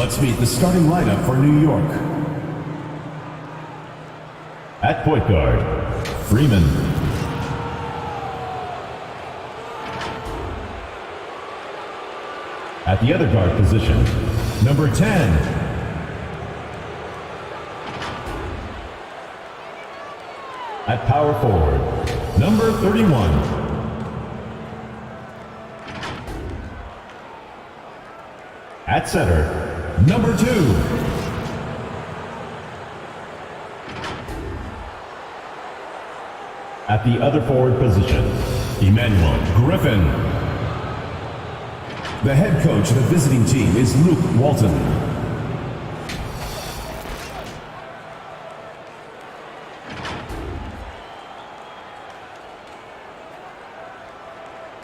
Let's meet the starting lineup for New York. At point guard, Freeman. At the other guard position, number 10. At power forward, number 31. At center, number 2. At the other forward position, Emmanuel Griffin. The head coach of the visiting team is Luke Walton.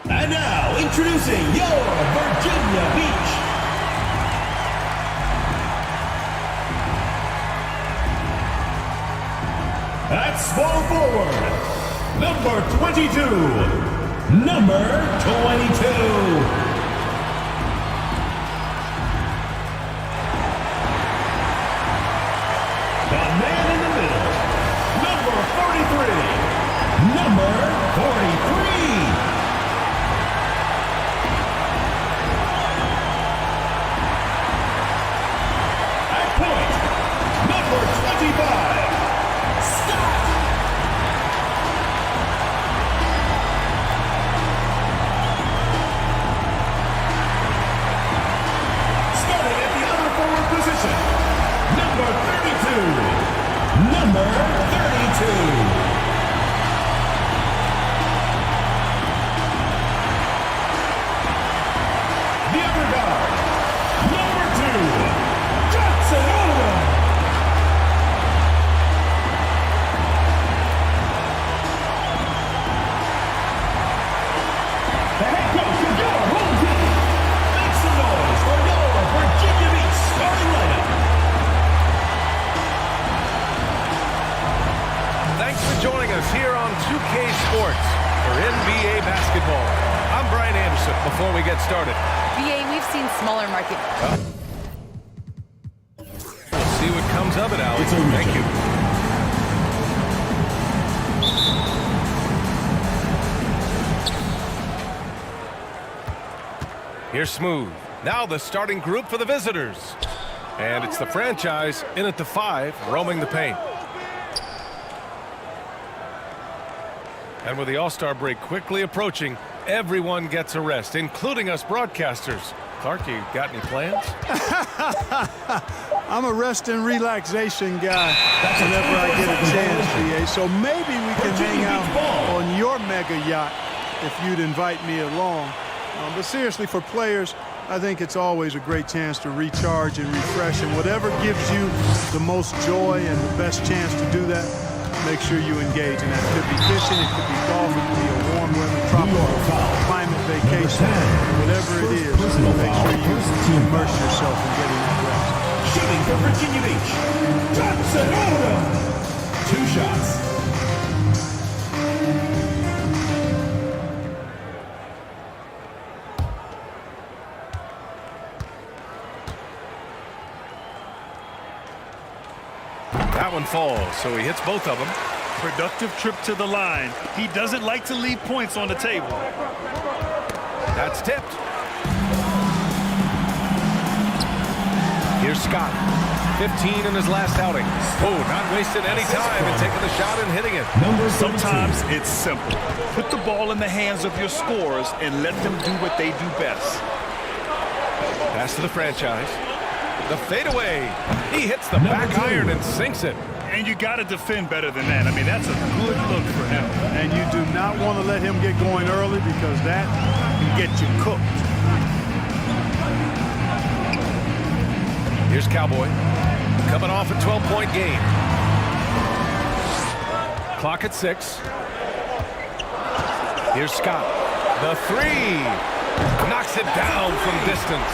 And now, introducing your Virginia Beach. At small forward, number 22. Number 22. Number 43. At point, number 25. Scott. Starting at the other forward position, number 32. Number 32. Joining us here on 2K Sports for NBA basketball. I'm Brian Anderson. Before we get started, BA, we've seen smaller market. We'll see what comes of it, Alex. Thank you. Here's Smooth. Now the starting group for the visitors. And it's the franchise in at the 5, roaming the paint. And with the All-Star break quickly approaching, everyone gets a rest, including us broadcasters. Clark, you got any plans? I'm a rest and relaxation guy whenever I get a chance, BA. So maybe we can hang out on your mega yacht if you'd invite me along. But seriously, for players, I think it's always a great chance to recharge and refresh. And whatever gives you the most joy and the best chance to do that, make sure you engage in that. It could be fishing, it could be golf, it could be a warm weather, tropical climate vacation, whatever it is, make sure you immerse yourself in getting that rest. Shooting for Virginia Beach, Johnson Odom. 2 shots. That one falls, so he hits both of them. Productive trip to the line. He doesn't like to leave points on the table. That's tipped. Here's Scott. 15 in his last outing. Oh, not wasting any time and taking the shot and hitting it. Sometimes it's simple. Put the ball in the hands of your scorers and let them do what they do best. Pass to the franchise. The fadeaway. He hits the back iron and sinks it. And you got to defend better than that. I mean, that's a good look for him. And you do not want to let him get going early because that can get you cooked. Here's Cowboy. Coming off a 12-point game. Clock at 6. Here's Scott. The 3. Knocks it down from distance.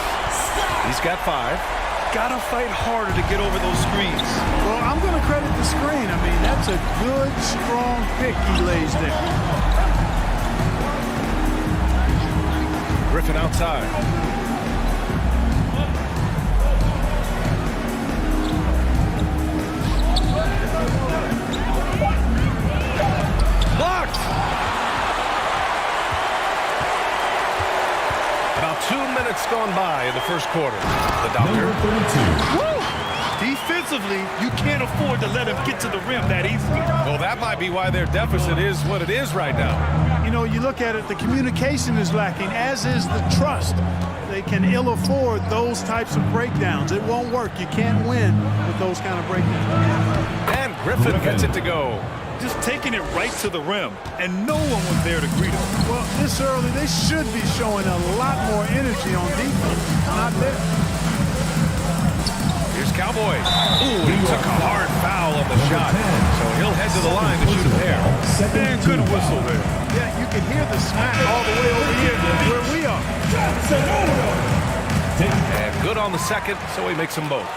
He's got 5. Gotta fight harder to get over those screens. Well, I'm going to credit the screen. I mean, that's a good, strong pick he lays there. Griffin outside. 2 minutes gone by in the first quarter. The doctor. Number 32. Woo! Defensively, you can't afford to let him get to the rim that easily. Well, that might be why their deficit is what it is right now. You know, you look at it, the communication is lacking, as is the trust. They can ill afford those types of breakdowns. It won't work. You can't win with those kind of breakdowns. And Griffin gets it to go. Just taking it right to the rim, and no one was there to greet him. Well, this early, they should be showing a lot more energy on defense. Not there. Here's Cowboy. Ooh, he took a hard foul on the shot. So he'll head to the line to shoot a pair. Man, good whistle there. Yeah, you can hear the smack all the way over here where we are. And good on the second, so he makes them both.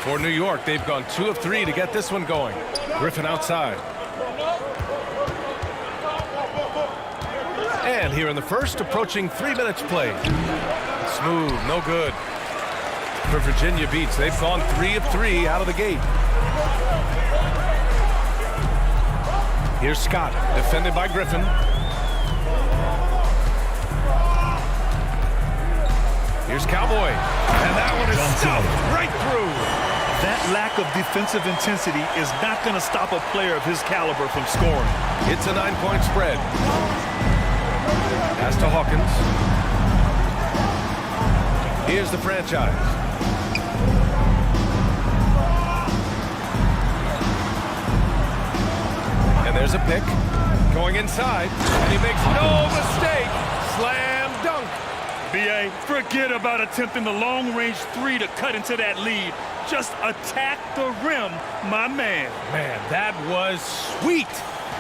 For New York, they've gone 2 of 3 to get this one going. Griffin outside. And here in the first, approaching 3 minutes played. Smooth, no good. For Virginia Beach, they've gone 3 of 3 out of the gate. Here's Scott, defended by Griffin. Here's Cowboy, and that one is stuffed right through. That lack of defensive intensity is not going to stop a player of his caliber from scoring. It's a 9-point spread. Pass to Hawkins. Here's the franchise. And there's a pick. Going inside. And he makes no mistake. Slam dunk. B.A., forget about attempting the long-range 3 to cut into that lead. Just attack the rim, my man. Man, that was sweet.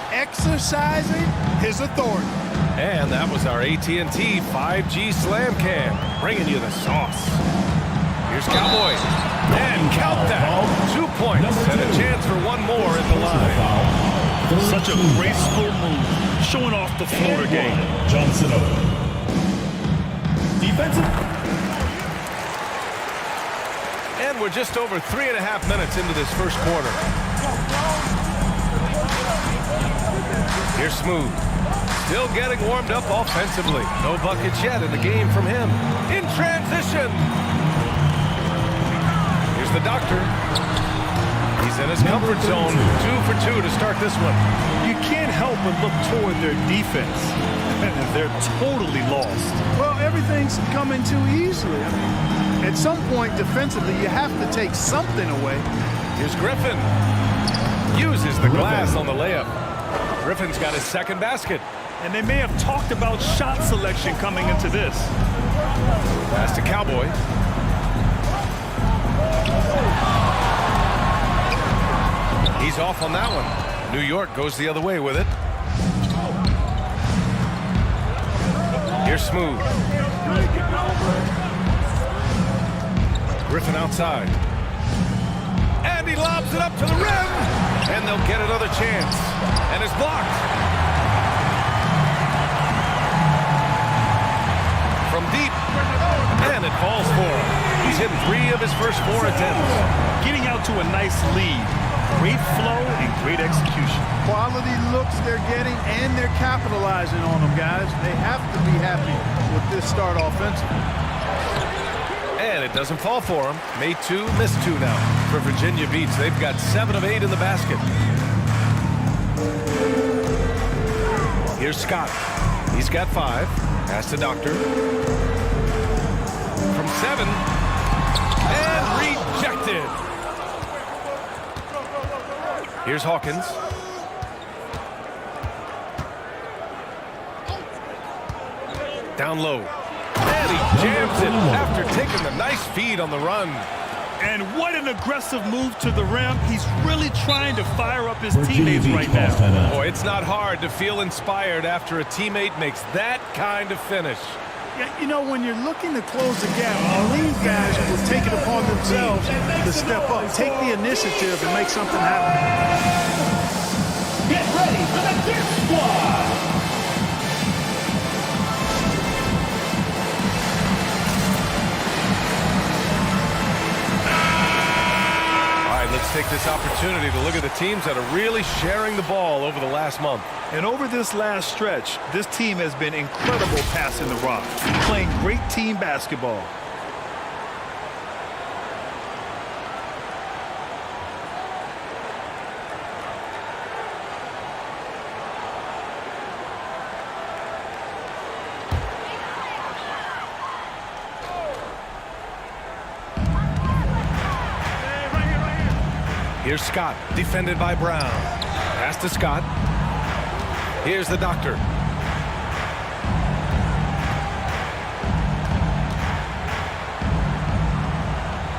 Exercising his authority. And that was our AT&T 5G Slam Cam, bringing you the sauce. Here's Cowboy. And count that. 2 points and a chance for one more at the line. Such a graceful move, showing off the floater game. Johnson over. Defensive. And we're just over 3.5 minutes into this first quarter. Here's Smooth. Still getting warmed up offensively. No buckets yet in the game from him. In transition. Here's the doctor. He's in his comfort zone. 2 for 2 to start this one. You can't help but look toward their defense. They're totally lost. Well, everything's coming too easily. I mean, at some point defensively, you have to take something away. Here's Griffin. Uses the glass on the layup. Griffin's got his second basket. And they may have talked about shot selection coming into this. Pass to Cowboy. He's off on that one. New York goes the other way with it. Here's Smooth. Griffin outside. And he lobs it up to the rim. And they'll get another chance. And it's blocked. From deep. And it falls for him. He's hit 3 of his first 4 attempts. Getting out to a nice lead. Great flow and great execution. Quality looks they're getting, and they're capitalizing on them, guys. They have to be happy with this start offensively. And it doesn't fall for them. Made 2, missed 2 now. For Virginia Beach, they've got 7 of 8 in the basket. Here's Scott. He's got 5. Pass to Doctor. From 7. And rejected. Here's Hawkins. Down low. And he jams it after taking the nice feed on the run. And what an aggressive move to the rim. He's really trying to fire up his Virginia teammates Beach right now. calls timeout. Boy, it's not hard to feel inspired after a teammate makes that kind of finish. Yeah, you know, when you're looking to close the gap, these guys will take it upon themselves to step up, take the initiative, and make something happen. Get ready for the Dirt Squad! All right, let's take this opportunity to look at the teams that are really sharing the ball over the last month. And over this last stretch, this team has been incredible passing the rock, playing great team basketball. Here's Scott, defended by Brown. Pass to Scott. Here's the doctor.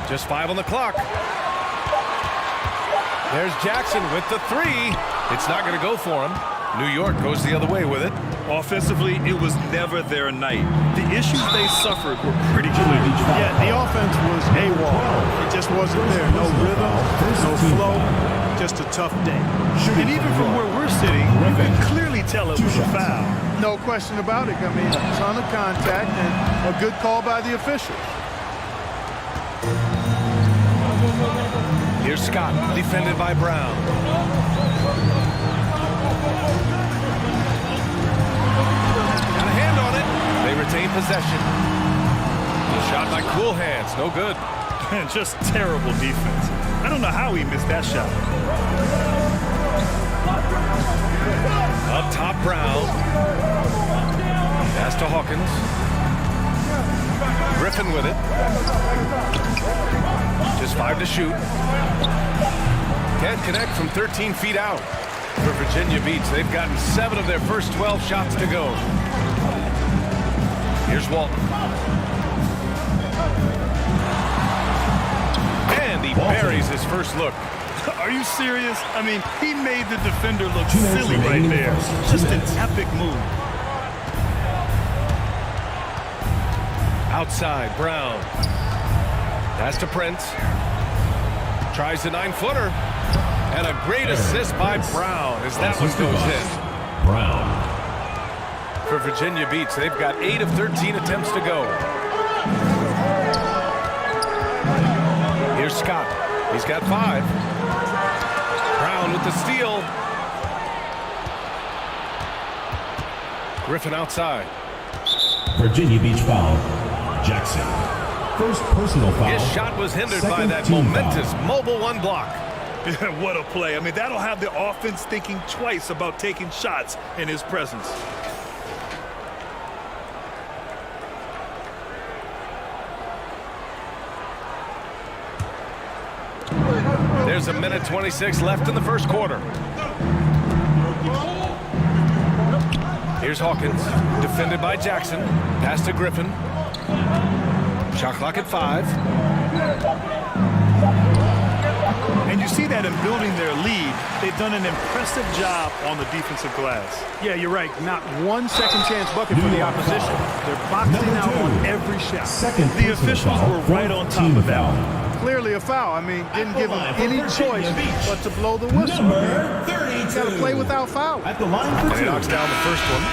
Just 5 on the clock. There's Jackson with the 3. It's not going to go for him. New York goes the other way with it. Offensively, it was never their night. The issues they suffered were pretty clear. Yeah, the offense was AWOL. It just wasn't there. No rhythm, no flow, just a tough day. And even from where we're sitting, you can clearly tell it was a foul. No question about it. I mean, a ton of contact and a good call by the officials. Here's Scott, defended by Brown. Got a hand on it. They retain possession. Shot by Cool Hands, no good. Just terrible defense. I don't know how he missed that shot. Up top, Brown. Pass to Hawkins. Griffin with it. Just 5 to shoot. Can't connect from 13 feet out. For Virginia Beach, they've gotten 7 of their first 12 shots to go. Here's Walton. And he buries his first look. Are you serious? I mean, he made the defender look silly right there. Just an epic move. Outside, Brown. Pass to Prince. Tries the 9-footer. And a great assist by Brown as that one goes in. Brown. For Virginia Beach, they've got 8 of 13 attempts to go. Here's Scott. He's got 5. Brown with the steal. Griffin outside. Virginia Beach foul. Jackson. First personal foul. His shot was hindered by Second that team momentous foul. mobile 1 block. What a play. I mean, that'll have the offense thinking twice about taking shots in his presence. There's a minute 26 left in the first quarter. Here's Hawkins, defended by Jackson. Pass to Griffin. Shot clock at 5. And you see that in building their lead, they've done an impressive job on the defensive glass. Yeah, you're right. Not one second chance bucket for the opposition. They're boxing out on every shot. Second The officials were right on top of that one. Clearly a foul. I mean, didn't give him any choice but to blow the whistle. Number 32. Got to play without foul. At the line for And he 2. knocks down the first one.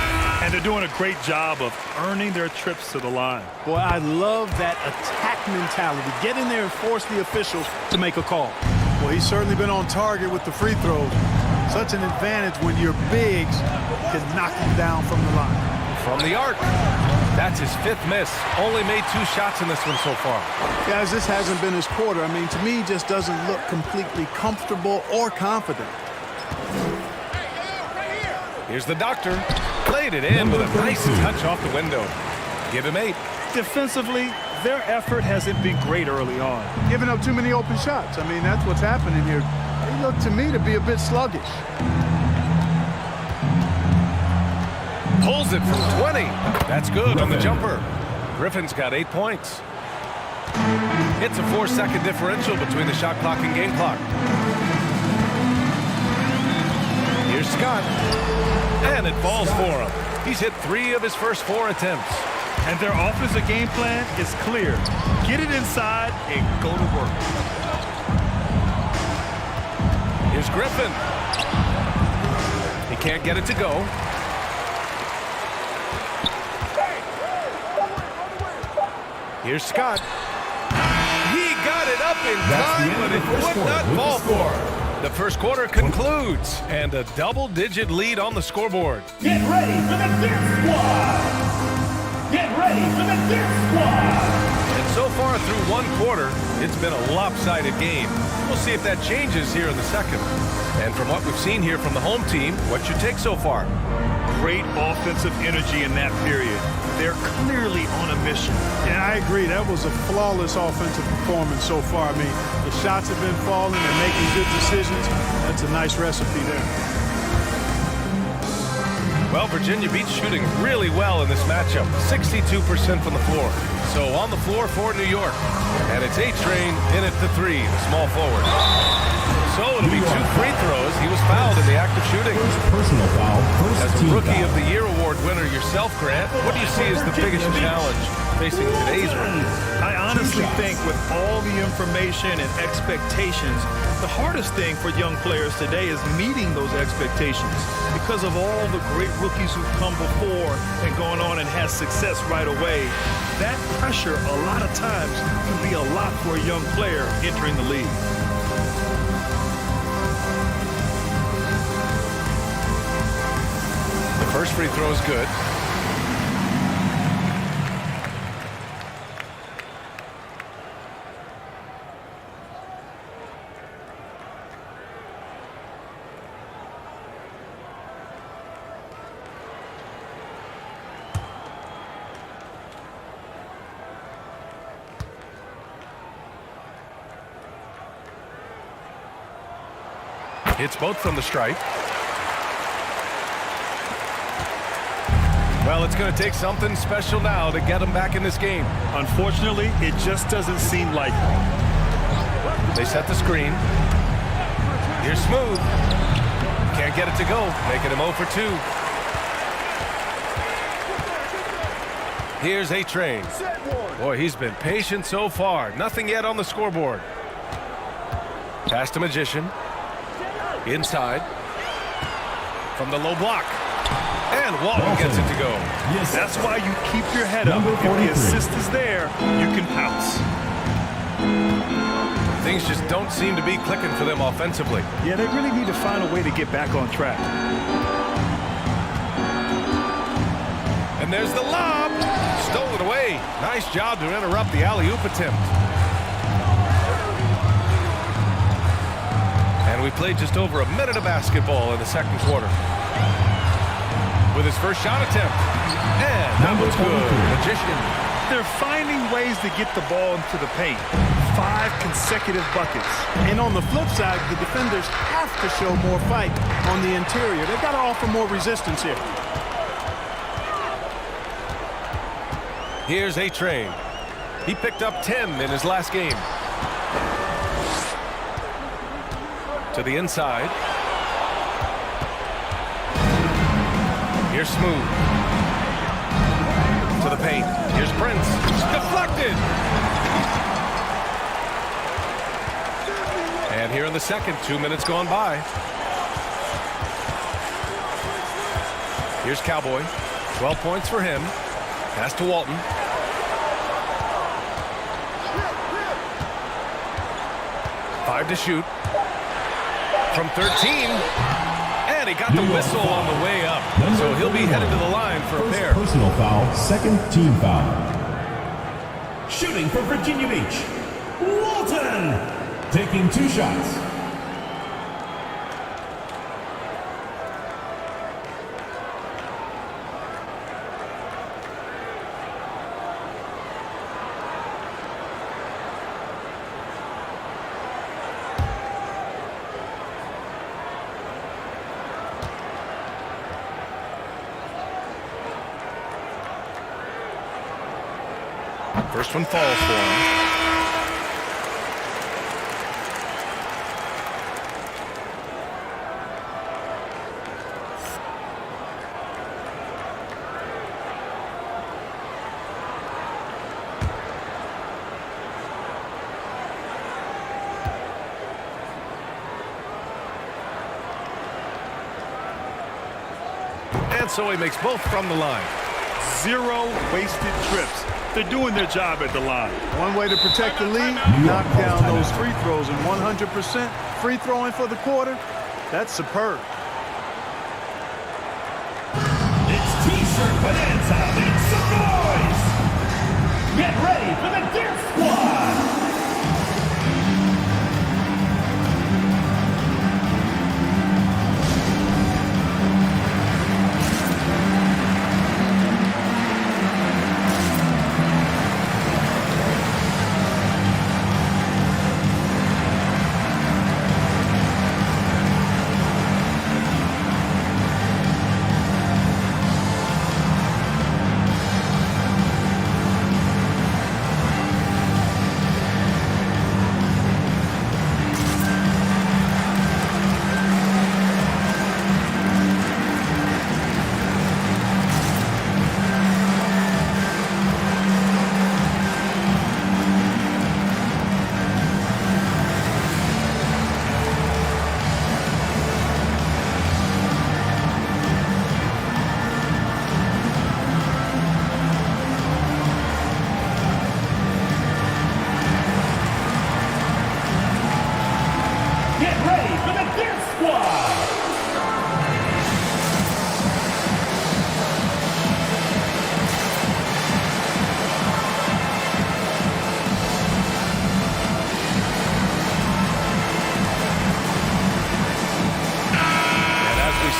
And they're doing a great job of earning their trips to the line. Boy, I love that attack mentality. Get in there and force the officials to make a call. Well, he's certainly been on target with the free throws. Such an advantage when your bigs can knock him down from the line. From the arc. That's his 5th miss. Only made 2 shots in this one so far. Guys, this hasn't been his quarter. I mean, to me, he just doesn't look completely comfortable or confident. Here's the doctor. Played it in with a nice touch off the window. Give him 8. Defensively, their effort hasn't been great early on. Giving up too many open shots. I mean, that's what's happening here. They look to me to be a bit sluggish. Pulls it from 20. That's good on the jumper. Griffin's got 8 points. It's a 4-second differential between the shot clock and game clock. Here's Scott. And it falls for him. He's hit 3 of his first 4 attempts. And their offensive game plan is clear. Get it inside and go to work. Here's Griffin. He can't get it to go. Here's Scott. He got it up in time, but it would not fall for. The first quarter concludes, and a double-digit lead on the scoreboard. Get ready for the Dirt Squad! Get ready for the Dirt Squad! And so far through one quarter, it's been a lopsided game. We'll see if that changes here in the second. And from what we've seen here from the home team, what's your take so far? Great offensive energy in that period. They're clearly on a mission. Yeah, I agree. That was a flawless offensive performance so far. I mean, the shots have been falling. They're making good decisions. That's a nice recipe there. Well, Virginia Beach shooting really well in this matchup. 62% from the floor. So on the floor for New York. And it's A-Train in at the three, the small forward. So it'll be 2 free throws. He was fouled in the act of shooting. Personal foul. As a Team Rookie foul. of the Year award winner yourself, Grant, what do you see as the biggest challenge facing today's rookies? I honestly think with all the information and expectations, the hardest thing for young players today is meeting those expectations because of all the great rookies who've come before and gone on and had success right away. That pressure a lot of times can be a lot for a young player entering the league. The first free throw is good. Hits both from the stripe. Well, it's going to take something special now to get him back in this game. Unfortunately, it just doesn't seem like it. They set the screen. Here's Smooth. Can't get it to go, making him 0 for 2. Here's A-Train. Boy, he's been patient so far. Nothing yet on the scoreboard. Pass to Magician. Inside. From the low block. And Walton gets it to go. Yes, that's why you keep your head up. If the assist is there, you can pounce. Things just don't seem to be clicking for them offensively. Yeah, they really need to find a way to get back on track. And there's the lob. Stolen away. Nice job to interrupt the alley-oop attempt. And we played just over a minute of basketball in the second quarter. With his first shot attempt. And that was good. Magician. They're finding ways to get the ball into the paint. 5 consecutive buckets. And on the flip side, the defenders have to show more fight on the interior. They've got to offer more resistance here. Here's A-Train. He picked up 10 in his last game. To the inside. Here's Smooth. To the paint. Here's Prince. Deflected. And here in the second, 2 minutes gone by. Here's Cowboy. 12 points for him. Pass to Walton. Five to shoot. From 13. And he got the whistle on the way up. So he'll be headed to the line for a pair. Personal foul. Second team foul. Shooting for Virginia Beach, Walton! Taking 2 shots. First one falls for him. And so he makes both from the line. 0 wasted trips. They're doing their job at the line. One way to protect the lead, knock down those free throws, and 100% free throwing for the quarter, that's superb. It's T-shirt bonanza. Make some noise. Get ready for the Deer Squad.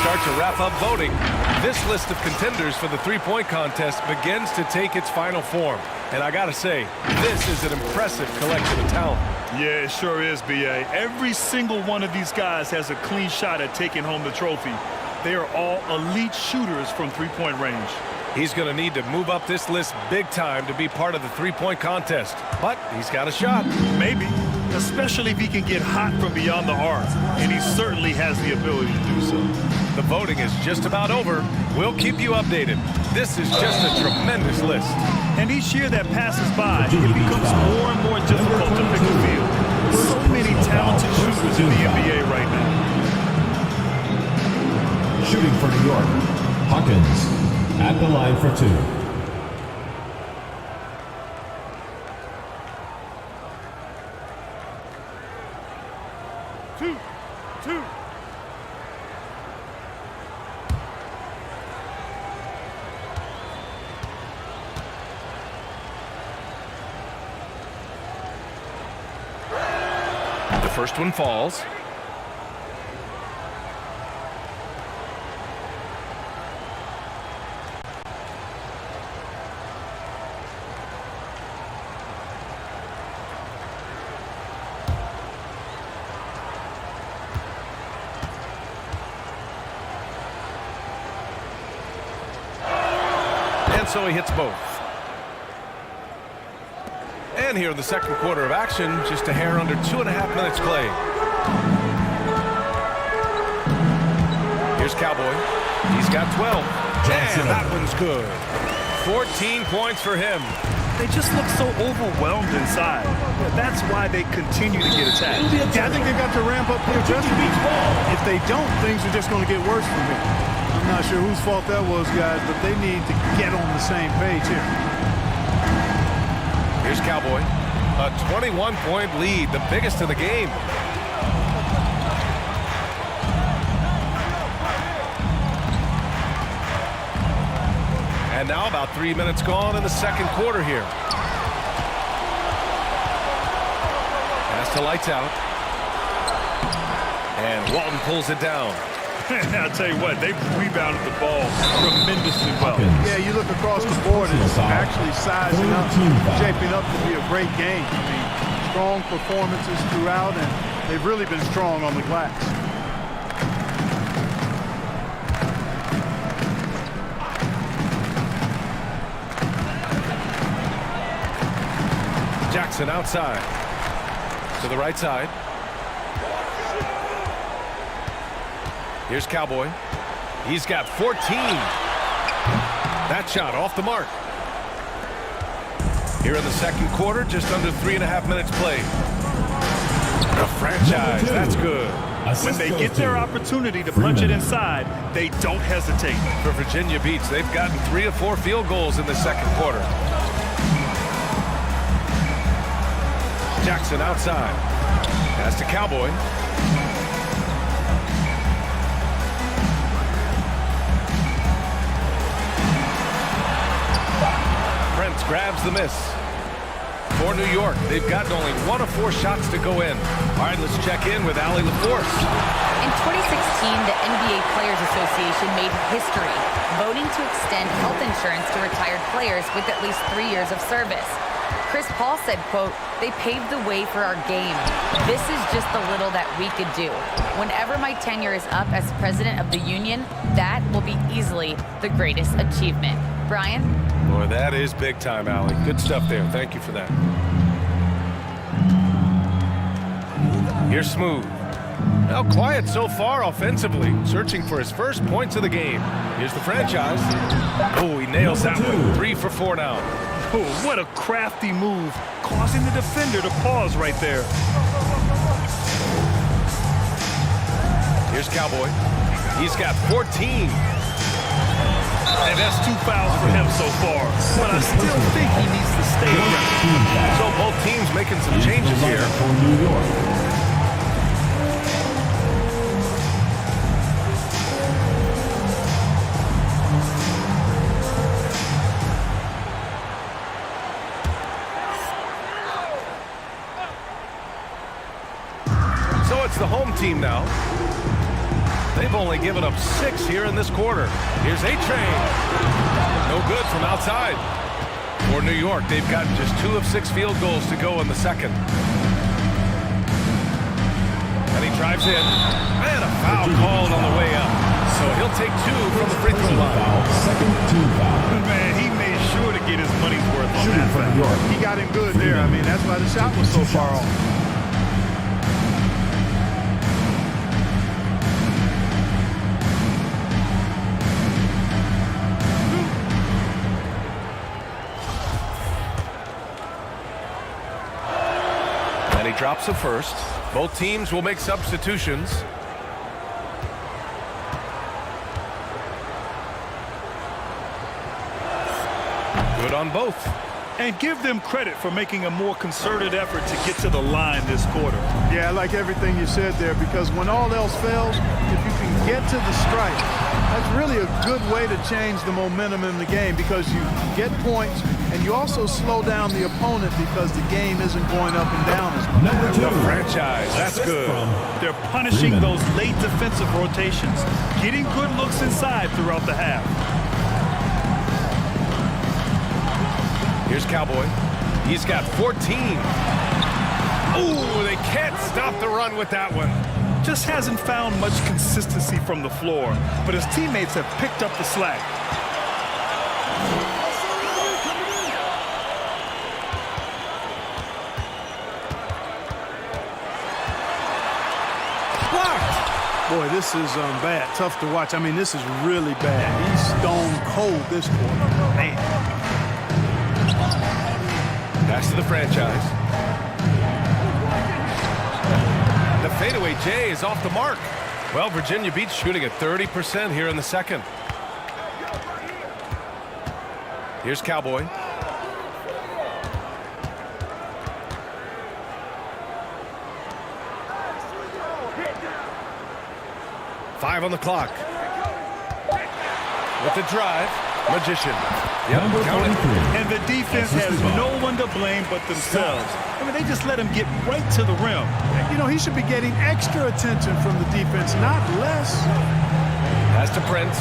Start to wrap up voting. This list of contenders for the three-point contest begins to take its final form. And I gotta say, this is an impressive collection of talent. Yeah, it sure is, B.A. Every single one of these guys has a clean shot at taking home the trophy. They are all elite shooters from three-point range. He's going to need to move up this list big time to be part of the three-point contest. But he's got a shot. Maybe, especially if he can get hot from beyond the arc. And he certainly has the ability to do so. The voting is just about over. We'll keep you updated. This is just a tremendous list. And each year that passes by, it becomes more and more difficult to pick a field. So many talented shooters in the NBA right now. Shooting for New York, Hawkins at the line for two. Two. The first one falls. And so he hits both. And here in the second quarter of action, just a hair under 2.5 minutes played. Here's Cowboy. He's got 12. And that one's good. 14 points for him. They just look so overwhelmed inside. That's why they continue to get attacked. Yeah, I think they got to ramp up their adjustment. If they don't, things are just going to get worse from here. I'm not sure whose fault that was, guys, but they need to get on the same page here. Here's Cowboy. A 21-point lead, the biggest of the game. And now about 3 minutes gone in the second quarter here. Pass to lights out. And Walton pulls it down. I'll tell you what, they've rebounded the ball tremendously well. Yeah, you look across the board, it's actually sizing up, shaping up to be a great game. I mean, strong performances throughout, and they've really been strong on the glass. Jackson outside. To the right side. Here's Cowboy. He's got 14. That shot off the mark. Here in the second quarter, just under 3.5 minutes played. The franchise, that's good. When they get their opportunity to punch it inside, they don't hesitate. For Virginia Beach, they've gotten 3 or 4 field goals in the second quarter. Jackson outside. Pass to Cowboy. Prince grabs the miss. For New York, they've gotten only 1 of 4 shots to go in. All right, let's check in with Allie LaForce. In 2016, the NBA Players Association made history, voting to extend health insurance to retired players with at least 3 years of service. Chris Paul said, quote, "They paved the way for our game. This is just the little that we could do. Whenever my tenure is up as president of the union, that will be easily the greatest achievement." Brian? Boy, that is big time, Allie. Good stuff there. Thank you for that. Here's Smooth. Now quiet so far offensively, searching for his first points of the game. Here's the franchise. Oh, he nails that one. 3 for 4 now. Oh, what a crafty move, causing the defender to pause right there. Here's Cowboy. He's got 14. And that's 2 fouls for him so far. But I still think he needs to stay around. So both teams making some changes here. For New York. So it's the home team now. They've only given up 6 here in this quarter. Here's A-Train. No good from outside. For New York, they've gotten just 2 of 6 field goals to go in the second. And he drives in. And a foul called on the way up. So he'll take 2 from the free throw line. Second team foul. Man, he made sure to get his money's worth on Shooting that for foul. New York. He got him good there. I mean, that's why the shot was so far off. And he drops a first. Both teams will make substitutions. Good on both. And give them credit for making a more concerted effort to get to the line this quarter. Yeah, I like everything you said there, because when all else fails, if you can get to the strike, that's really a good way to change the momentum in the game, because you get points and you also slow down the opponent because the game isn't going up and down as much. Number 2. The franchise. That's good. They're punishing those late defensive rotations, getting good looks inside throughout the half. Here's Cowboy. He's got 14. Ooh, they can't stop the run with that one. Just hasn't found much consistency from the floor, but his teammates have picked up the slack. Blocked. Boy, this is bad. Tough to watch. I mean, this is really bad. He's stone cold this quarter. Man. Pass to the franchise. The fadeaway J is off the mark. Well, Virginia Beach shooting at 30% here in the second. Here's Cowboy. Five on the clock. With the drive, Magician. Yep, Number count it. 43. And the defense has no one to blame but themselves. I mean, they just let him get right to the rim. You know, he should be getting extra attention from the defense, not less. Pass to Prince.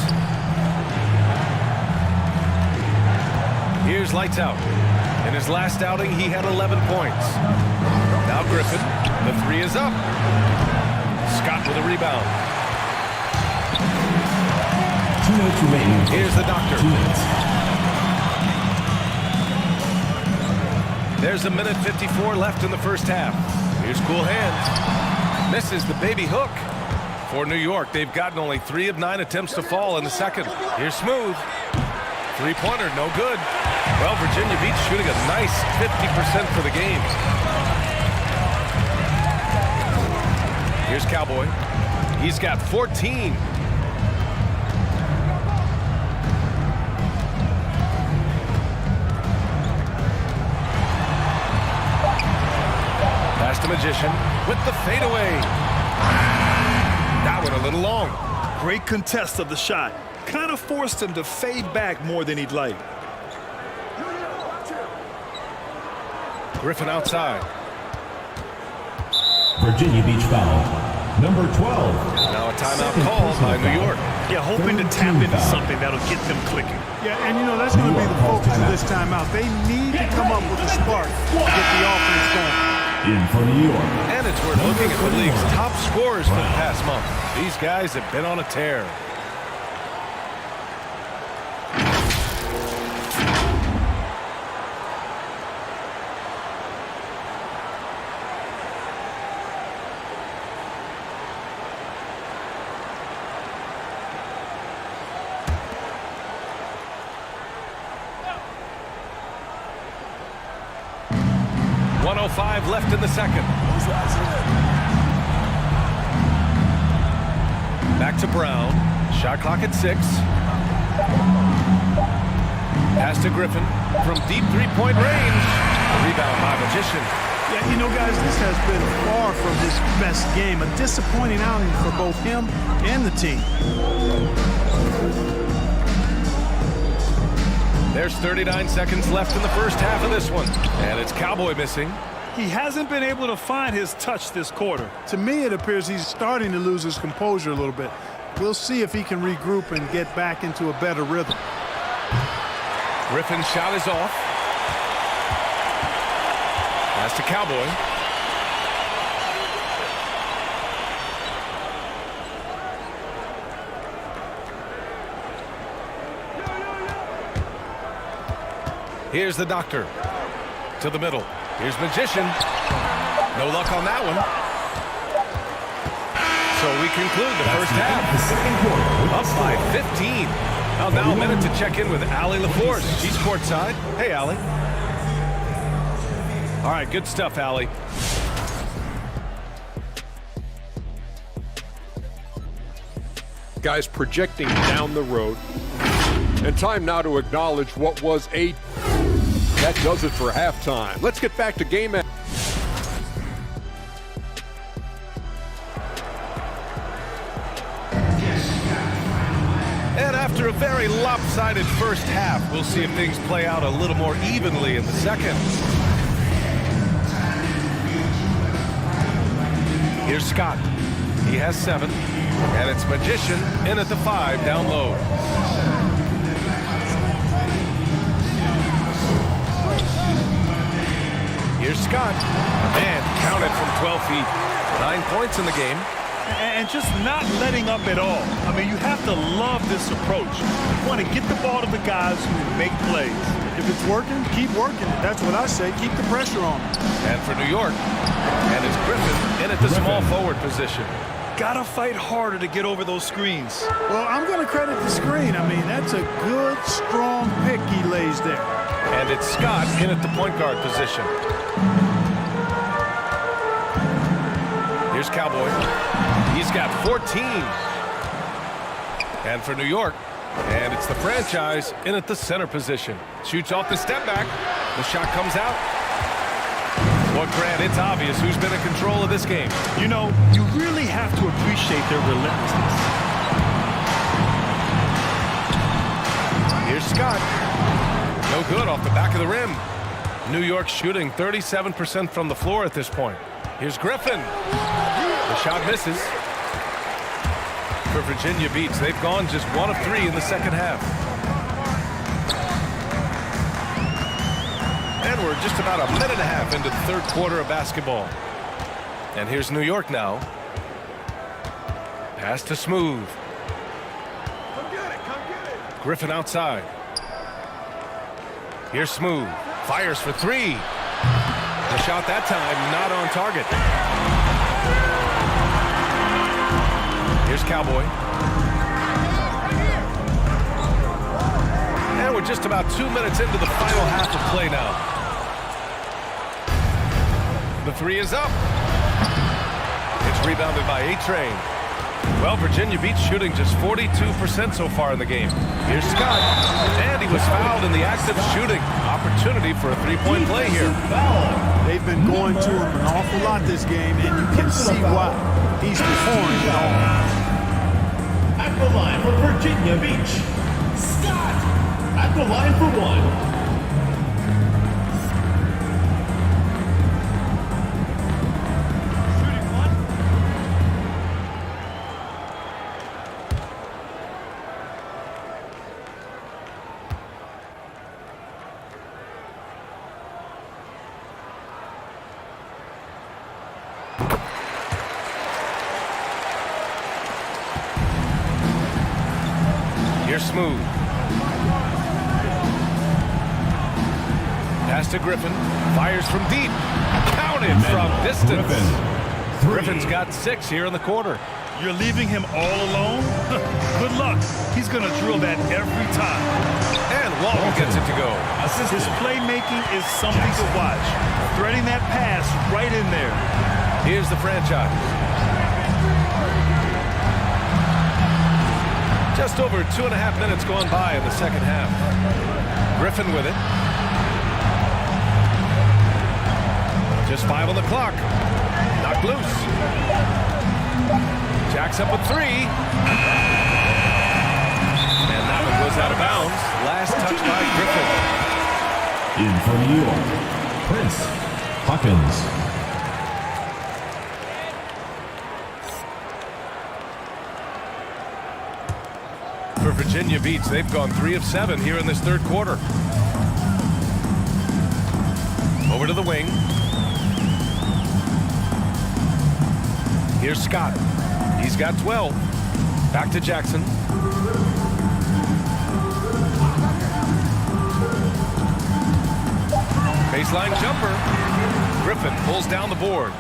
Here's Lights Out. In his last outing, he had 11 points. Now Griffin. The 3 is up. Scott with a rebound. 2 minutes remaining. Here's the doctor. 2 minutes. There's a minute 54 left in the first half. Here's Cool Hands. Misses the baby hook. For New York, they've gotten only 3 of 9 attempts to fall in the second. Here's Smooth. 3-pointer, no good. Well, Virginia Beach shooting a nice 50% for the game. Here's Cowboy. He's got 14. the Magician with the fadeaway. That went a little long. Great contest of the shot. Kind of forced him to fade back more than he'd like. Griffin outside. Virginia Beach foul. Number 12. Now a timeout called by New York. Yeah, hoping to tap into something that'll get them clicking. Yeah, and you know, that's going to be the focus of this timeout. They need to come up with a spark to get the offense going. In for New York. And it's worth looking at the league's top scorers for the past month. These guys have been on a tear. Left in the second. Back to Brown. Shot clock at 6. Pass to Griffin from deep three-point range. Rebound by Magician. Yeah, you know, guys, this has been far from his best game. A disappointing outing for both him and the team. There's 39 seconds left in the first half of this one. And it's Cowboy missing. He hasn't been able to find his touch this quarter. To me, it appears he's starting to lose his composure a little bit. We'll see if he can regroup and get back into a better rhythm. Griffin's shot is off. Pass to Cowboy. Here's the doctor. To the middle. Here's Magician. No luck on that one. So we conclude the first half. Up by 15. Well, now a minute to check in with Allie LaForce. She's courtside. Hey, Allie. All right, good stuff, Allie. Guys projecting down the road. And time now to acknowledge what was a... That does it for halftime. Let's get back to game action. And after a very lopsided first half, we'll see if things play out a little more evenly in the second. Here's Scott. He has 7. And it's Magician in at the 5 down low. Here's Scott. And counted from 12 feet. 9 points in the game. And just not letting up at all. I mean, you have to love this approach. You want to get the ball to the guys who make plays. If it's working, keep working. That's what I say. Keep the pressure on. And for New York, and it's Griffin in at the small forward position. Gotta fight harder to get over those screens. Well, I'm going to credit the screen. I mean, that's a good, strong pick he lays there. And it's Scott in at the point guard position. Here's Cowboy. He's got 14. And for New York, and it's the franchise in at the center position. Shoots off the step back. The shot comes out. Well, Grant, it's obvious who's been in control of this game. You know, you really have to appreciate their relentlessness. Here's Scott. No good off the back of the rim. New York shooting 37% from the floor at this point. Here's Griffin. The shot misses. For Virginia Beach, they've gone just 1 of 3 in the second half. And we're just about a minute and a half into the third quarter of basketball. And here's New York now. Pass to Smooth. Come get it. Griffin outside. Here's Smooth. Fires for 3. The shot that time not on target. Here's Cowboy. And we're just about 2 minutes into the final half of play now. The 3 is up. It's rebounded by A-Train. Well, Virginia Beach shooting just 42% so far in the game. Here's Scott, and he was fouled in the act of shooting. Opportunity for a three-point play here. They've been going to him an awful lot this game, and you can see why. He's performing it all. At the line for Virginia Beach, Scott. At the line for one. Smooth. Pass to Griffin. Fires from deep. Counted from distance. Griffin's got 6 here in the quarter. You're leaving him all alone? Good luck. He's going to drill that every time. And Walton gets it to go. His playmaking is something to watch. Threading that pass right in there. Here's the franchise. Just over 2.5 minutes gone by in the second half. Griffin with it. Just 5 on the clock. Knocked loose. Jacks up with 3. And that one goes out of bounds. Last touch by Griffin. In for New York, Prince Hawkins. For Virginia Beach, they've gone 3 of 7 here in this third quarter. Over to the wing. Here's Scott. He's got 12. Back to Jackson. Baseline jumper. Griffin pulls down the board.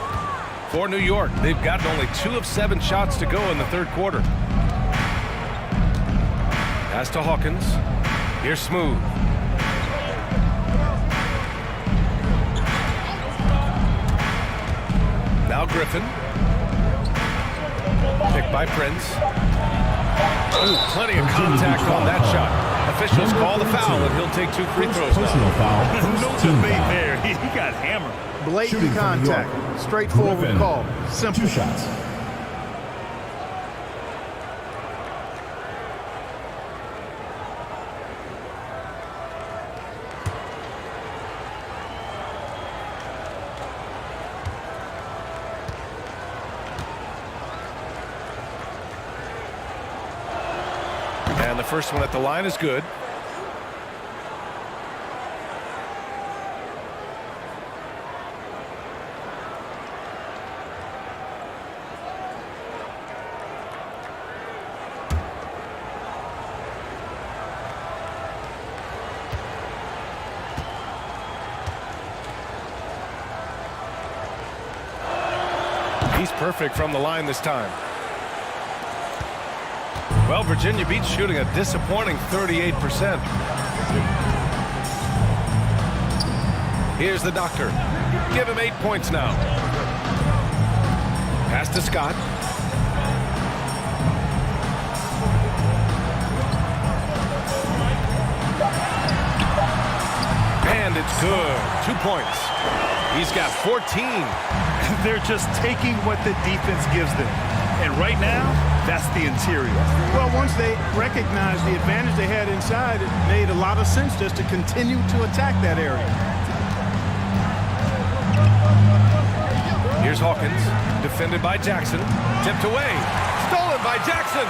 For New York, they've gotten only 2 of 7 shots to go in the third quarter. Pass to Hawkins. Here's Smooth. Now Griffin. Picked by Prince. Ooh, plenty of contact on that shot. Officials call the foul, and he'll take 2 free throws Personal now. foul. No debate there. He got hammered. Blatant contact. Straightforward Griffin. call. Simple. 2 shots. And the first one at the line is good. He's perfect from the line this time. Well, Virginia Beach shooting a disappointing 38%. Here's the doctor. Give him 8 points now. Pass to Scott. And it's good. 2 points. He's got 14. They're just taking what the defense gives them. And right now, that's the interior. Well, once they recognized the advantage they had inside, it made a lot of sense just to continue to attack that area. Here's Hawkins, defended by Jackson. Tipped away. Stolen by Jackson.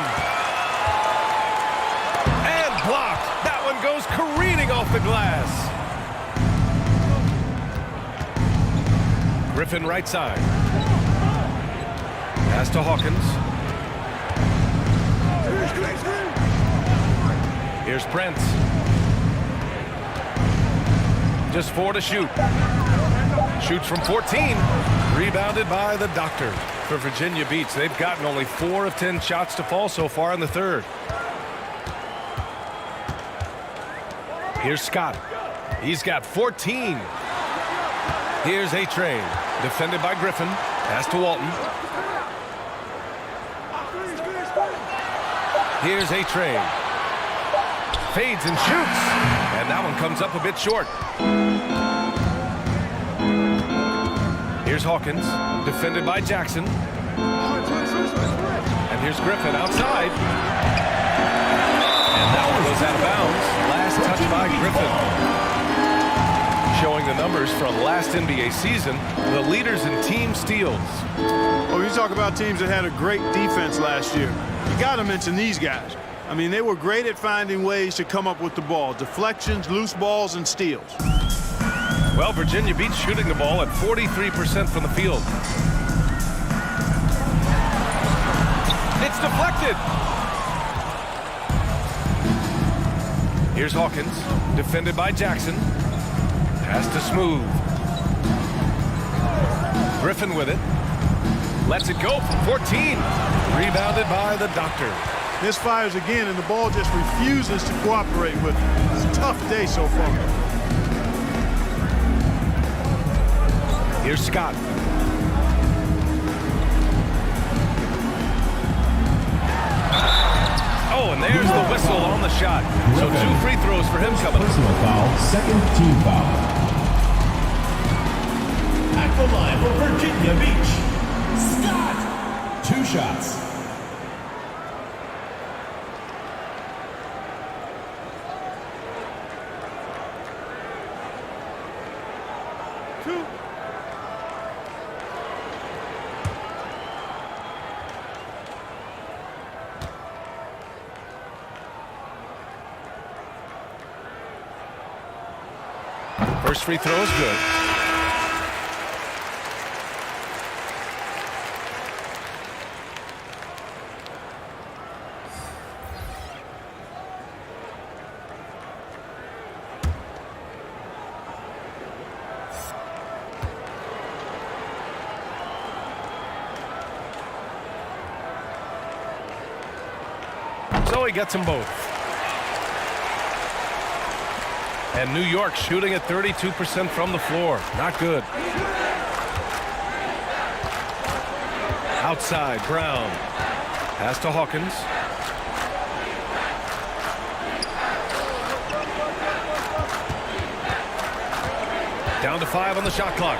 And blocked. That one goes careening off the glass. Griffin right side. Pass to Hawkins. Here's Prince. Just 4 to shoot. Shoots from 14. Rebounded by the doctor. For Virginia Beach, they've gotten only 4 of 10 shots to fall so far in the third. Here's Scott. He's got 14. Here's A-Train. Defended by Griffin. Pass to Walton. Here's a trade. Fades and shoots. And that one comes up a bit short. Here's Hawkins, defended by Jackson. And here's Griffin outside. And that one goes out of bounds. Last touch by Griffin. Showing the numbers from last NBA season, the leaders in team steals. Well, you talk about teams that had a great defense last year. You got to mention these guys. I mean, they were great at finding ways to come up with the ball. Deflections, loose balls, and steals. Well, Virginia Beach shooting the ball at 43% from the field. It's deflected. Here's Hawkins, defended by Jackson. Pass to Smooth. Griffin with it. Lets it go from 14. Rebounded by the Doctor. Misfires again, and the ball just refuses to cooperate with it. It's a tough day so far. Here's Scott. Oh, and there's the whistle on the shot. So 2 free throws for him coming. Personal foul, second team foul. At the line for Virginia Beach, Scott. 2 shots. First free throw is good. So he gets them both. And New York shooting at 32% from the floor. Not good. Outside, Brown. Pass to Hawkins. Down to 5 on the shot clock.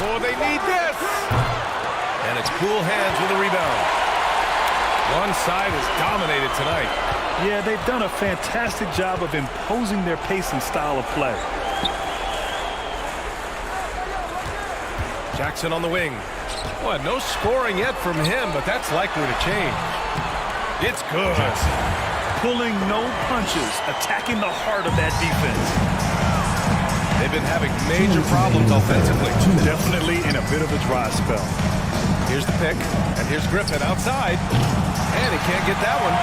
Oh, they need this! And it's cool hands with a rebound. One side is dominated tonight. Yeah, they've done a fantastic job of imposing their pace and style of play. Jackson on the wing. Well, no scoring yet from him, but that's likely to change. It's good. Pulling no punches, attacking the heart of that defense. They've been having major problems offensively. Definitely in a bit of a dry spell. Here's the pick, and here's Griffin outside. And he can't get that one.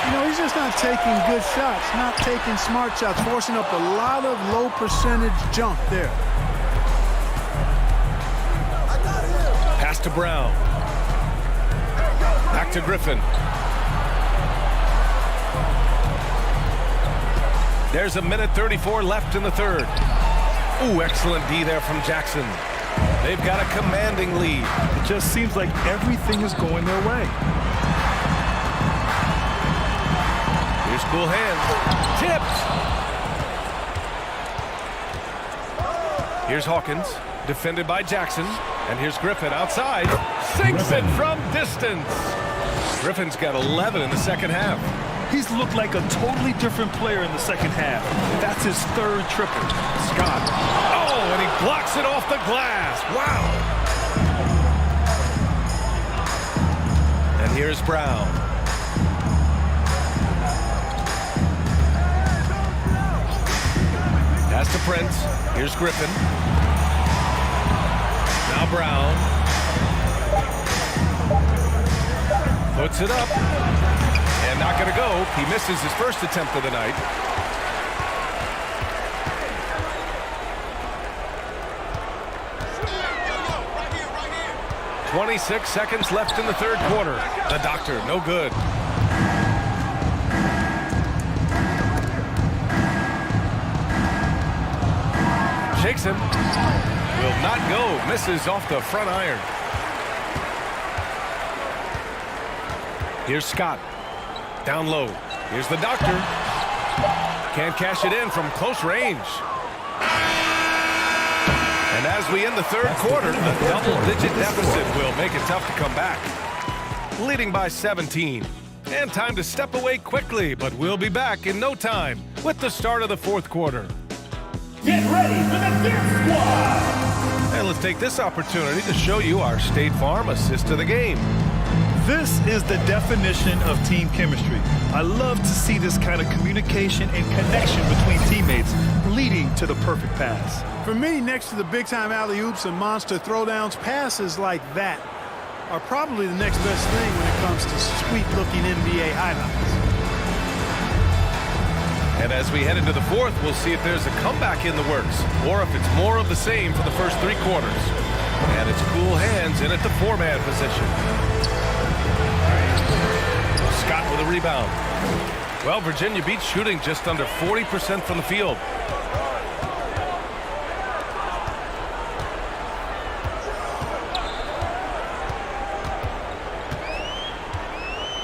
You know, he's just not taking good shots, not taking smart shots, forcing up a lot of low percentage jump there. Pass to Brown. Back to Griffin. There's a minute 34 left in the third. Ooh, excellent D there from Jackson. They've got a commanding lead. It just seems like everything is going their way. Here's cool hands. Tipped. Here's Hawkins, defended by Jackson. And here's Griffin outside. Sinks it from distance. Griffin's got 11 in the second half. He's looked like a totally different player in the second half. That's his third triple. Scott. Oh, and he blocks it off the glass. Wow. And here's Brown. Pass to Prince. Here's Griffin. Now Brown. Puts it up. And not going to go. He misses his first attempt of the night. Right here. 26 seconds left in the third quarter. The Doctor, no good. Shakes him. Will not go. Misses off the front iron. Here's Scott. Down low. Here's the doctor. Can't cash it in from close range. And as we end the third quarter, a double-digit deficit will make it tough to come back. Leading by 17. And time to step away quickly, but we'll be back in no time with the start of the fourth quarter. Get ready for the Deer Squad! And let's take this opportunity to show you our State Farm assist to the game. This is the definition of team chemistry. I love to see this kind of communication and connection between teammates leading to the perfect pass. For me, next to the big-time alley-oops and monster throwdowns, passes like that are probably the next best thing when it comes to sweet-looking NBA highlights. And as we head into the fourth, we'll see if there's a comeback in the works or if it's more of the same for the first three quarters. And it's cool hands in at the four-man position. Scott with a rebound. Well, Virginia Beach shooting just under 40% from the field.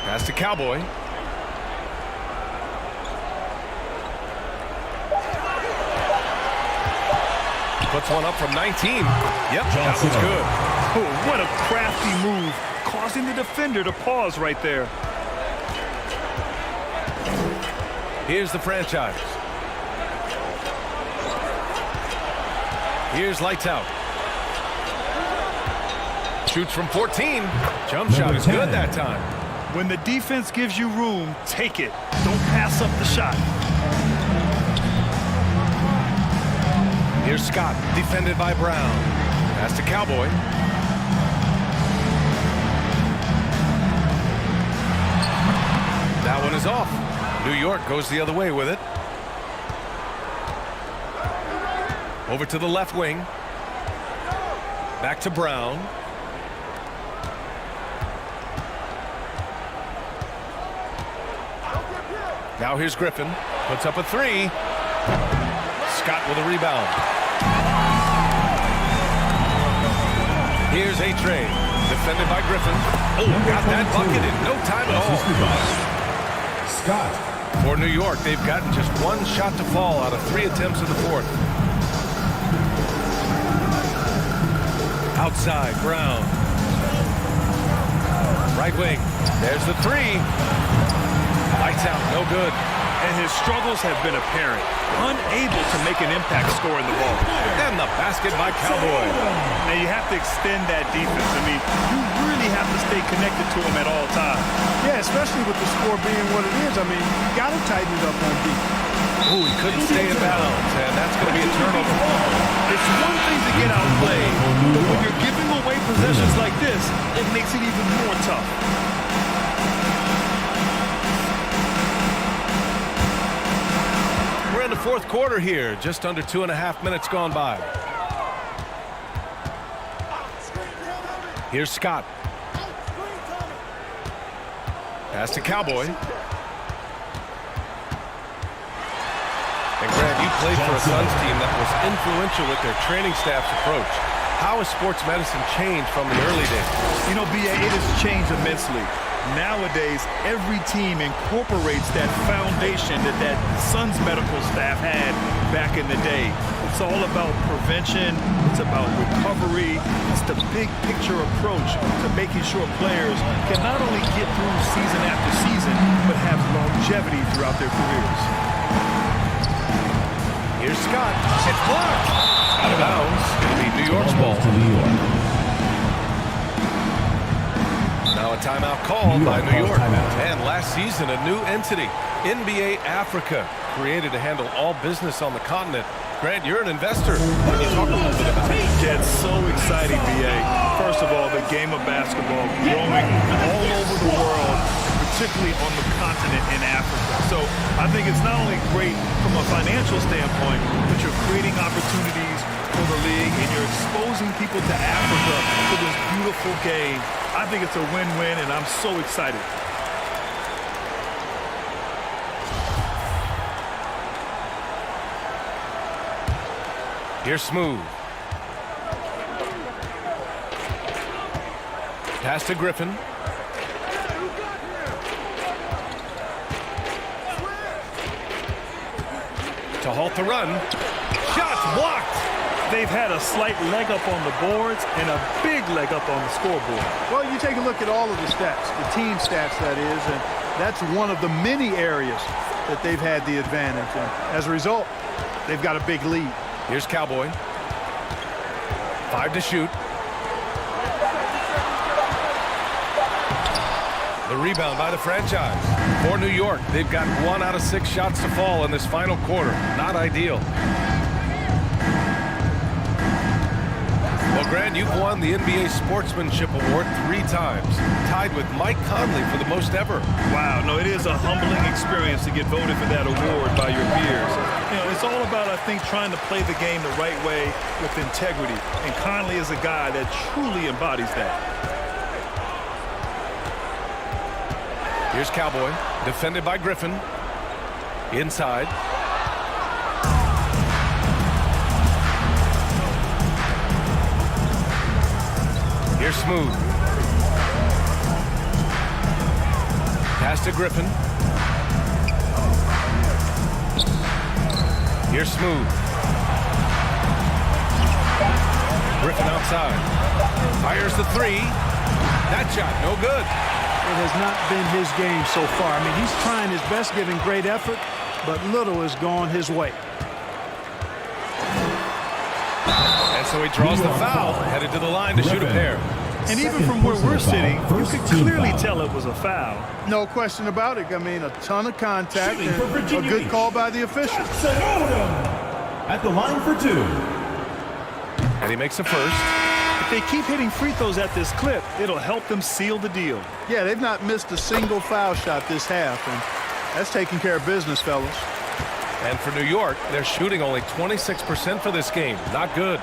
Pass to Cowboy. Puts one up from 19. Yep, that was good. Oh, what a crafty move, causing the defender to pause right there. Here's the franchise. Here's lights out. Shoots from 14. Jump shot is good that time. When the defense gives you room, take it. Don't pass up the shot. Here's Scott, defended by Brown. Pass to Cowboy. That one is off. New York goes the other way with it. Over to the left wing. Back to Brown. Now here's Griffin. Puts up a three. Scott with a rebound. Here's A-Trey. Defended by Griffin. Oh, got that bucket in no time at all. Scott. For New York, they've gotten just one shot to fall out of 3 attempts in the fourth. Outside, Brown. Right wing. There's the three. Lights out, no good. And his struggles have been apparent. Unable to make an impact score in the ball. And the basket by Cowboy. Now you have to extend that defense. I mean, you really have to stay connected to him at all times. Yeah, especially with the score being what it is. I mean, you got to tighten it up on defense. Ooh, he couldn't stay in bounds, and that's going to be a turnover. It's one thing to get outplayed, but when you're giving away possessions like this, it makes it even more tough. We're in the fourth quarter here, just under 2.5 minutes gone by. Here's Scott. Pass to Cowboy. And Grant, you played for a Suns team that was influential with their training staff's approach. How has sports medicine changed from the early days? You know, BA, it has changed immensely. Nowadays, every team incorporates that foundation that Suns medical staff had back in the day. It's all about prevention. It's about recovery. It's the big picture approach to making sure players can not only get through season after season, but have longevity throughout their careers. Here's Scott. It's blocked. Out of bounds. It'll be New York's ball. Now a timeout called by New York. And last season, a new entity, NBA Africa, created to handle all business on the continent. Grant, you're an investor. Can you talk a little bit about it? Yeah, it's so exciting, BA. First of all, the game of basketball growing all over the world, particularly on the continent in Africa. So I think it's not only great from a financial standpoint, but you're creating opportunities for the league and you're exposing people to Africa for this beautiful game. I think it's a win-win, and I'm so excited. Here's Smooth. Pass to Griffin. to halt the run. Shots blocked. They've had a slight leg up on the boards and a big leg up on the scoreboard. Well, you take a look at all of the stats, the team stats, that is, and that's one of the many areas that they've had the advantage. And as a result, they've got a big lead. Here's Cowboy. 5 to shoot. The rebound by the franchise. For New York, they've got 1 out of 6 shots to fall in this final quarter. Not ideal. Well, Grant, you've won the NBA Sportsmanship Award 3 times, tied with Mike Conley for the most ever. Wow, no, it is a humbling experience to get voted for that award by your peers. You know, it's all about, I think, trying to play the game the right way with integrity. And Conley is a guy that truly embodies that. Here's Cowboy, defended by Griffin. Inside. Here's Smooth. Pass to Griffin. Here's Smooth. Griffin outside. Fires the 3. That shot, no good. It has not been his game so far. I mean, he's trying his best, giving great effort, but little has gone his way. And so he draws the foul, headed to the line to shoot a pair. And even from where we're sitting, you could clearly tell it was a foul. No question about it. I mean, a ton of contact and a good call by the official. At the line for 2. And he makes the first. If they keep hitting free throws at this clip, it'll help them seal the deal. Yeah, they've not missed a single foul shot this half, and that's taking care of business, fellas. And for New York, they're shooting only 26% for this game. Not good.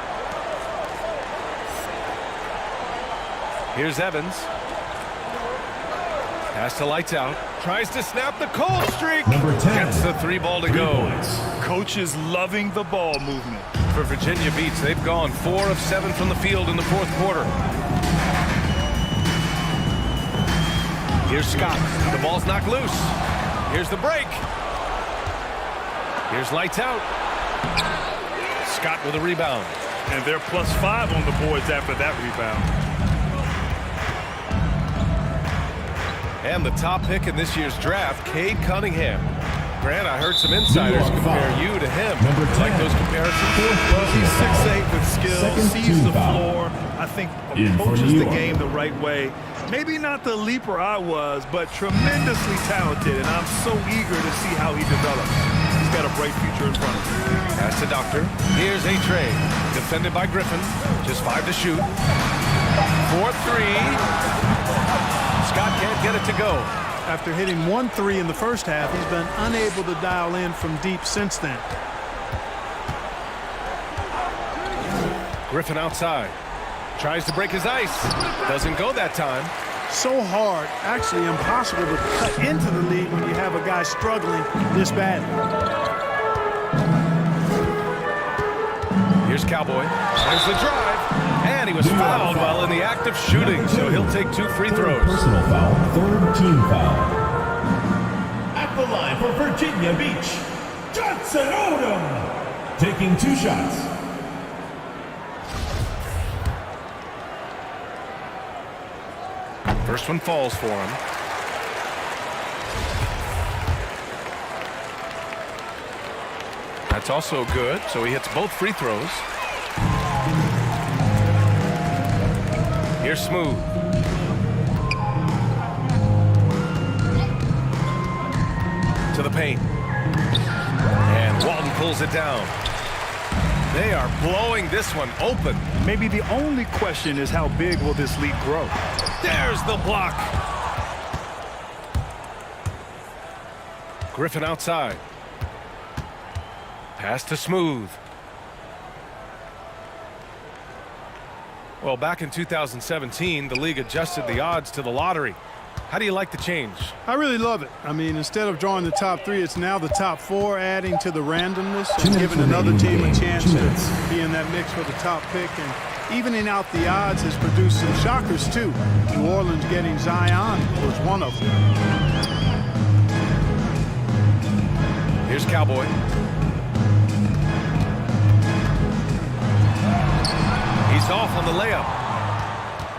Here's Evans. Pass to Lights Out. Tries to snap the cold streak. Number 10. Gets the 3 ball to go. Coach is loving the ball movement. For Virginia Beach, they've gone 4 of 7 from the field in the 4th quarter. Here's Scott. The ball's knocked loose. Here's the break. Here's Lights Out. Scott with a rebound. And they're +5 on the boards after that rebound. And the top pick in this year's draft, Cade Cunningham. Grant, I heard some insiders compare you to him. Like those comparisons? Well, he's 6'8" with skill, sees the floor. I think approaches the game the right way. Maybe not the leaper I was, but tremendously talented, and I'm so eager to see how he develops. He's got a bright future in front of him. Pass to Doctor. Here's A-Trey. Defended by Griffin. Just 5 to shoot. 4-3. Scott can't get it to go. After hitting 1 3 in the first half, he's been unable to dial in from deep since then. Griffin outside. Tries to break his ice. Doesn't go that time. So hard, actually impossible to cut into the lead when you have a guy struggling this badly. Here's Cowboy. There's the drive. And he was fouled while in the act of shooting, so he'll take 2 free throws. Personal foul, 3rd team foul. At the line for Virginia Beach, Johnson Odom, taking 2 shots. First one falls for him. That's also good, so he hits both free throws. Here's Smooth. To the paint. And Walton pulls it down. They are blowing this one open. Maybe the only question is how big will this lead grow? There's the block. Griffin outside. Pass to Smooth. Well, back in 2017, the league adjusted the odds to the lottery. How do you like the change? I really love it. I mean, instead of drawing the top 3, it's now the top 4, adding to the randomness and giving another team a chance to be in that mix for the top pick. And evening out the odds has produced some shockers, too. New Orleans getting Zion was one of them. Here's Cowboy. the layup.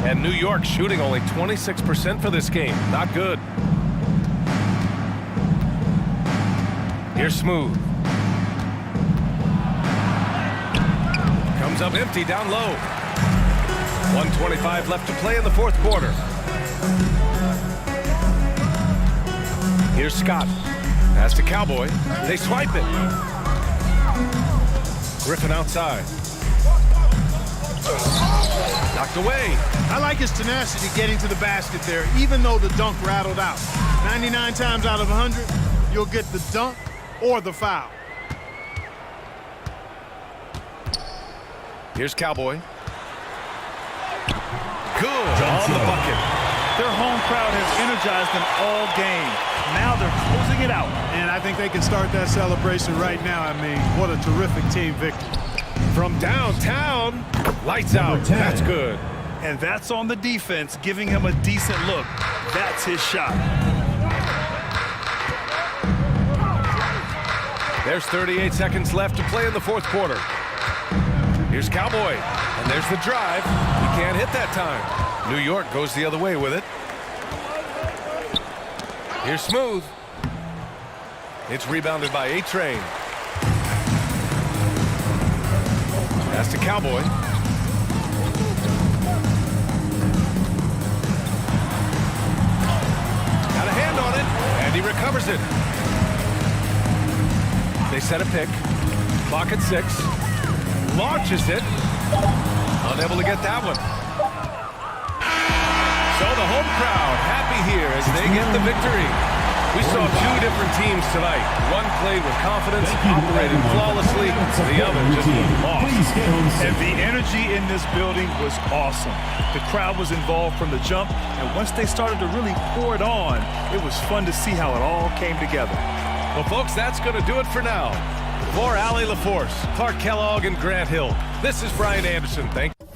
And New York shooting only 26% for this game. Not good. Here's Smooth. Comes up empty down low. 1:25 left to play in the fourth quarter. Here's Scott. Pass to Cowboy. They swipe it. Griffin outside. Knocked away. I like his tenacity getting to the basket there, even though the dunk rattled out. 99 times out of 100, you'll get the dunk or the foul. Here's Cowboy. Good on the bucket. Their home crowd has energized them all game. Now they're closing it out. And I think they can start that celebration right now. I mean, what a terrific team victory. From downtown, lights out. That's good. And that's on the defense, giving him a decent look. That's his shot. There's 38 seconds left to play in the fourth quarter. Here's Cowboy, and there's the drive. He can't hit that time. New York goes the other way with it. Here's Smooth. It's rebounded by A-Train. Pass to Cowboy. Got a hand on it, and he recovers it. They set a pick. Clock at 6. Launches it. Unable to get that one. So the home crowd happy here as they get the victory. We saw two different teams tonight. One played with confidence, operated flawlessly. The other just lost. And the energy in this building was awesome. The crowd was involved from the jump, and once they started to really pour it on, it was fun to see how it all came together. Well, folks, that's going to do it for now. For Allie LaForce, Clark Kellogg, and Grant Hill, this is Brian Anderson. Thank you.